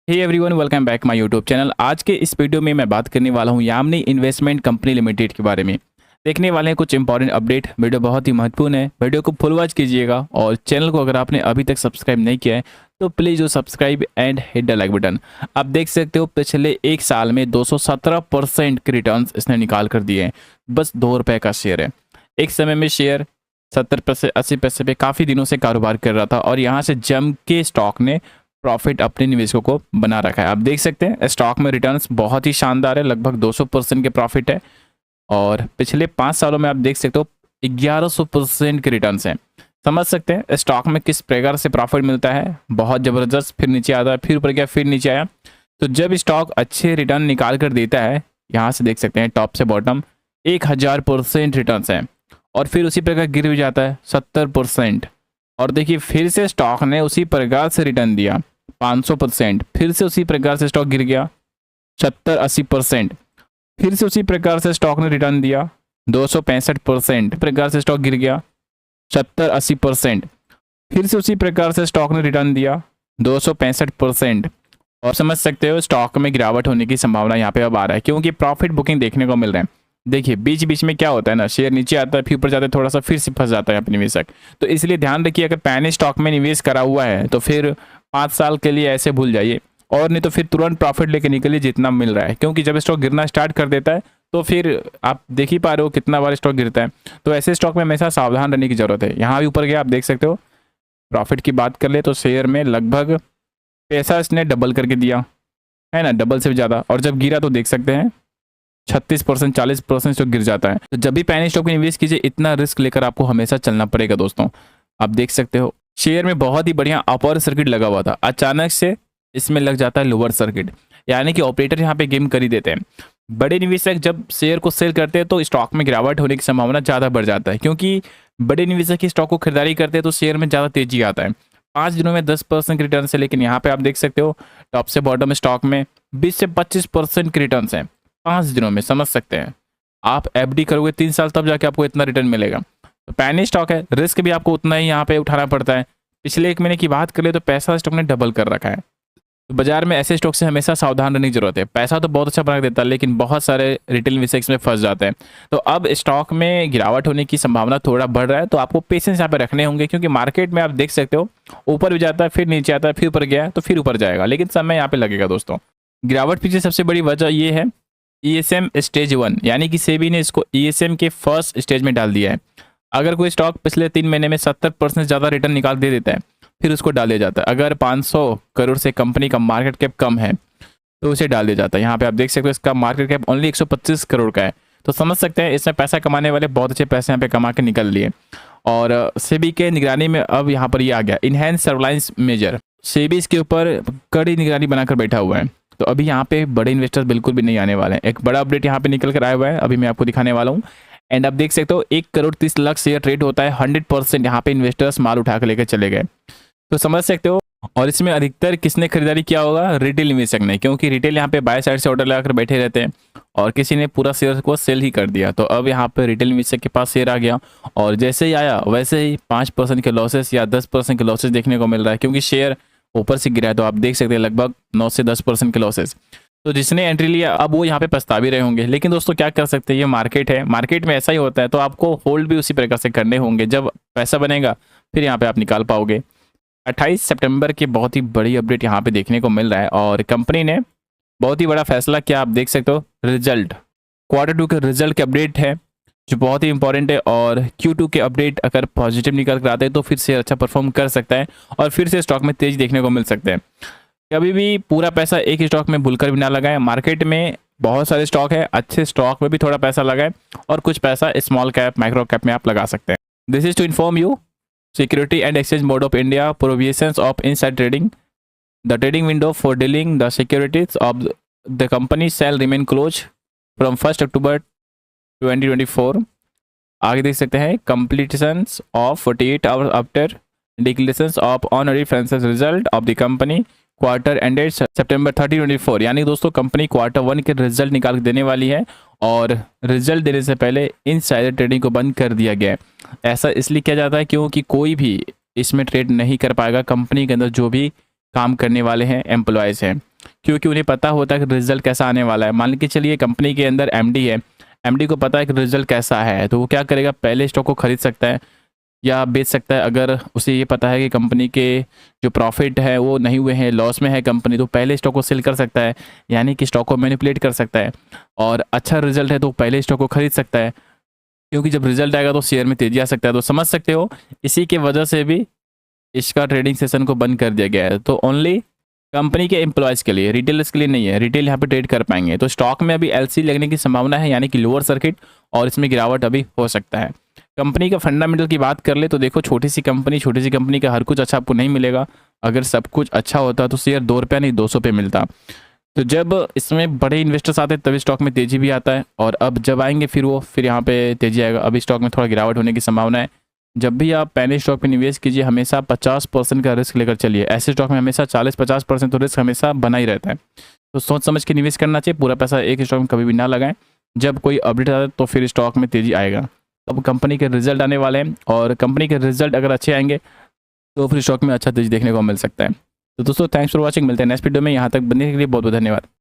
Hey everyone, welcome back my YouTube channel. आज के इस वीडियो में मैं बात करने वाला हूं यामिनी इन्वेस्टमेंट कंपनी लिमिटेड के बारे में। देखने वाले हैं कुछ इंपॉर्टेंट अपडेट। वीडियो बहुत ही महत्वपूर्ण है, वीडियो को फुल वॉच कीजिएगा और चैनल को अगर आपने अभी तक सब्सक्राइब नहीं किया है तो please do subscribe and hit the like button. आप देख सकते हो पिछले एक साल में 217% के रिटर्न इसने निकाल कर दिए हैं। बस ₹2 का शेयर है। एक समय में शेयर 70 पैसे 80 पैसे पे काफ़ी दिनों से कारोबार कर रहा था और यहाँ से जम के स्टॉक ने प्रॉफिट अपने निवेशकों को बना रखा है। आप देख सकते हैं स्टॉक में रिटर्न्स बहुत ही शानदार है, लगभग 200% के प्रॉफिट है और पिछले 5 सालों में आप देख सकते हो 1100% के रिटर्न्स हैं। समझ सकते हैं स्टॉक में किस प्रकार से प्रॉफिट मिलता है। बहुत ज़बरदस्त, फिर नीचे आता है, फिर ऊपर गया, फिर नीचे आया। तो जब स्टॉक अच्छे रिटर्न निकाल कर देता है, यहाँ से देख सकते हैं टॉप से बॉटम 1000% रिटर्न्स हैं और फिर उसी प्रकार गिर भी जाता है 70%। और देखिए फिर से स्टॉक ने उसी प्रकार से रिटर्न दिया 500%, फिर से उसी प्रकार से स्टॉक गिर गया 70-80%, फिर से उसी प्रकार से स्टॉक ने रिटर्न दिया 265%, प्रकार से स्टॉक गिर गया 70-80%, फिर से उसी प्रकार से स्टॉक ने रिटर्न दिया 265%। और समझ सकते हो स्टॉक में गिरावट होने की संभावना यहाँ पे अब आ रहा है क्योंकि प्रॉफिट बुकिंग देखने को मिल रहे हैं। देखिए बीच बीच में क्या होता है ना, शेयर नीचे आता है, फिर ऊपर जाता है, थोड़ा सा फिर से फंस जाता है अपने निवेशक। तो इसलिए ध्यान रखिए, अगर पैनी स्टॉक में निवेश करा हुआ है तो फिर 5 साल के लिए ऐसे भूल जाइए और नहीं तो फिर तुरंत प्रॉफिट लेके निकलिए जितना मिल रहा है, क्योंकि जब स्टॉक गिरना स्टार्ट कर देता है तो फिर आप देख ही पा रहे हो कितना बार स्टॉक गिरता है। तो ऐसे स्टॉक में हमेशा सावधान रहने की जरूरत है। यहाँ भी ऊपर गया, आप देख सकते हो। प्रॉफिट की बात कर ले तो शेयर में लगभग पैसा इसने डबल करके दिया है ना, डबल से भी ज़्यादा। और जब गिरा तो देख सकते हैं 36% 40% स्टॉक गिर जाता है। तो जब भी पैनी स्टॉक में निवेश कीजिए इतना रिस्क लेकर आपको हमेशा चलना पड़ेगा दोस्तों। आप देख सकते हो शेयर में बहुत ही बढ़िया अपर सर्किट लगा हुआ था, अचानक से इसमें लग जाता है लोअर सर्किट, यानी कि ऑपरेटर यहाँ पे गेम कर ही देते हैं। बड़े निवेशक जब शेयर को सेल करते हैं तो स्टॉक में गिरावट होने की संभावना ज़्यादा बढ़ जाता है, क्योंकि बड़े निवेशक ही स्टॉक को खरीदारी करते हैं तो शेयर में ज़्यादा तेजी आता है। 5 दिनों में 10% के रिटर्न है, लेकिन यहाँ पे आप देख सकते हो टॉप से बॉटम स्टॉक में 20 से 25% के रिटर्न हैं 5 दिनों में। समझ सकते हैं आप एफडी करोगे 3 साल तब जाके आपको इतना रिटर्न मिलेगा। तो पैनी स्टॉक है, रिस्क भी आपको उतना ही यहाँ पे उठाना पड़ता है। पिछले 1 महीने की बात करें तो पैसा स्टॉक ने डबल कर रखा है। तो बाजार में ऐसे स्टॉक से हमेशा सावधान रहने की जरूरत है। पैसा तो बहुत अच्छा बना देता है लेकिन बहुत सारे रिटेल इन्वेस्टर्स में फंस जाते हैं। तो अब स्टॉक में गिरावट होने की संभावना थोड़ा बढ़ रहा है, तो आपको पेशेंस यहाँ पे रखने होंगे, क्योंकि मार्केट में आप देख सकते हो ऊपर भी जाता है, फिर नीचे आता है, फिर ऊपर गया तो फिर ऊपर जाएगा, लेकिन समय यहाँ पे लगेगा दोस्तों। गिरावट पीछे सबसे बड़ी वजह ये है ESM स्टेज 1, यानी कि सेबी ने इसको ESM के फर्स्ट स्टेज में डाल दिया है। अगर कोई स्टॉक पिछले 3 महीने में 70% ज़्यादा रिटर्न निकाल दे देता है फिर उसको डाल दिया जाता है। अगर 500 करोड़ से कंपनी का मार्केट कैप कम है तो उसे डाल दिया जाता है। यहाँ पे आप देख सकते हो इसका मार्केट कैप ओनली 125 करोड़ का है। तो समझ सकते हैं इसमें पैसा कमाने वाले बहुत अच्छे पैसे यहाँ पे कमा के निकल लिए। और सेबी के निगरानी में अब यहाँ पर ये आ गया इनहेंस सर्विलांस मेजर। सेबी इसके ऊपर कड़ी निगरानी बनाकर बैठा हुआ है। तो अभी यहाँ पे बड़े इन्वेस्टर्स बिल्कुल भी नहीं आने वाले हैं। एक बड़ा अपडेट यहाँ पे निकल कर आया हुआ है, अभी मैं आपको दिखाने वाला हूँ। एंड आप देख सकते हो 1 करोड़ 30 लाख शेयर ट्रेड होता है, 100% यहाँ पे इन्वेस्टर्स माल उठा कर लेकर चले गए। तो समझ सकते हो। और इसमें अधिकतर किसने खरीदारी किया होगा? रिटेल इन्वेस्टर ने, क्योंकि रिटेल यहाँ पे बाय साइड से ऑर्डर लगाकर बैठे रहते हैं और किसी ने पूरा शेयर को सेल ही कर दिया। तो अब यहाँ पे रिटेल इन्वेस्टर के पास शेयर आ गया और जैसे ही आया वैसे ही 5% के लॉसेस या 10% के लॉसेस देखने को मिल रहा है, क्योंकि शेयर ऊपर से गिरा है। तो आप देख सकते हैं लगभग 9 से 10% के लॉसेस। तो जिसने एंट्री लिया अब वो यहाँ पे पछता भी रहे होंगे, लेकिन दोस्तों क्या कर सकते हैं, ये मार्केट है, मार्केट में ऐसा ही होता है। तो आपको होल्ड भी उसी प्रकार से करने होंगे, जब पैसा बनेगा फिर यहाँ पे आप निकाल पाओगे। 28 सितंबर की बहुत ही बड़ी अपडेट यहाँ पे देखने को मिल रहा है और कंपनी ने बहुत ही बड़ा फैसला किया। आप देख सकते हो रिजल्ट Q2 के रिजल्ट के अपडेट है जो बहुत ही इंपॉर्टेंट है और Q2 के अपडेट अगर पॉजिटिव निकल कर आते हैं तो फिर से अच्छा परफॉर्म कर सकता है और फिर से स्टॉक में तेज देखने को मिल सकते हैं। कभी भी पूरा पैसा एक स्टॉक में भूलकर भी ना लगाएं। मार्केट में बहुत सारे स्टॉक है, अच्छे स्टॉक में भी थोड़ा पैसा लगाएं और कुछ पैसा स्मॉल कैप माइक्रो कैप में आप लगा सकते हैं। This is to inform you Security and Exchange Board of India provisions of inside trading. The trading window for dealing the securities of the company shall remain closed from 1st October 2024. आगे देख सकते हैं completions of 48 hours after declarations of honorary financial result of the company quarter ended सितंबर 30, 2024। यानी दोस्तों company Q1 के result निकाल के देने वाली है और रिजल्ट देने से पहले इनसाइडर ट्रेडिंग को बंद कर दिया गया है। ऐसा इसलिए किया जाता है क्योंकि कोई भी इसमें ट्रेड नहीं कर पाएगा, कंपनी के अंदर जो भी काम करने वाले हैं एम्प्लॉयज़ हैं। क्योंकि उन्हें पता होता है कि रिजल्ट कैसा आने वाला है। मान के चलिए कंपनी के अंदर एमडी है, एमडी को पता है कि रिजल्ट कैसा है, तो वो क्या करेगा, पहले स्टॉक को खरीद सकता है या बेच सकता है। अगर उसे ये पता है कि कंपनी के जो प्रॉफिट है वो नहीं हुए हैं, लॉस में है कंपनी, तो पहले स्टॉक को सेल कर सकता है, यानी कि स्टॉक को मैनिपुलेट कर सकता है। और अच्छा रिजल्ट है तो पहले स्टॉक को खरीद सकता है, क्योंकि जब रिजल्ट आएगा तो शेयर में तेजी आ सकता है। तो समझ सकते हो, इसी के वजह से भी इसका ट्रेडिंग सेशन को बंद कर दिया गया है। तो ओनली कंपनी के एम्प्लॉयज़ के लिए, रिटेलर्स के लिए नहीं है। रिटेल यहाँ पे ट्रेड कर पाएंगे। तो स्टॉक में अभी एलसी लगने की संभावना है, यानी कि लोअर सर्किट, और इसमें गिरावट अभी हो सकता है। कंपनी का फंडामेंटल की बात कर ले तो देखो, छोटी सी कंपनी का हर कुछ अच्छा आपको नहीं मिलेगा। अगर सब कुछ अच्छा होता तो शेयर 2 रुपया नहीं 200 पे मिलता। तो जब इसमें बड़े इन्वेस्टर्स आते हैं तभी स्टॉक में तेजी भी आता है, और अब जब आएंगे फिर यहाँ पे तेजी आएगा। अभी स्टॉक में थोड़ा गिरावट होने की संभावना है। जब भी आप पहले स्टॉक पे निवेश कीजिए, हमेशा 50% का रिस्क लेकर चलिए। ऐसे स्टॉक में हमेशा 40-50% तो रिस्क हमेशा बना ही रहता है। तो सोच समझ के निवेश करना चाहिए। पूरा पैसा एक स्टॉक में कभी भी ना लगाएं। जब कोई अपडेट आता है तो फिर स्टॉक में तेजी आएगा। अब कंपनी के रिजल्ट आने वाले हैं, और कंपनी के रिजल्ट अगर अच्छे आएंगे तो फिर स्टॉक में अच्छा तेजी देखने को मिल सकता है। तो दोस्तों, थैंक्स फॉर वॉचिंग। मिलते हैं नेक्स्ट वीडियो में। यहाँ तक बनने के लिए बहुत बहुत धन्यवाद।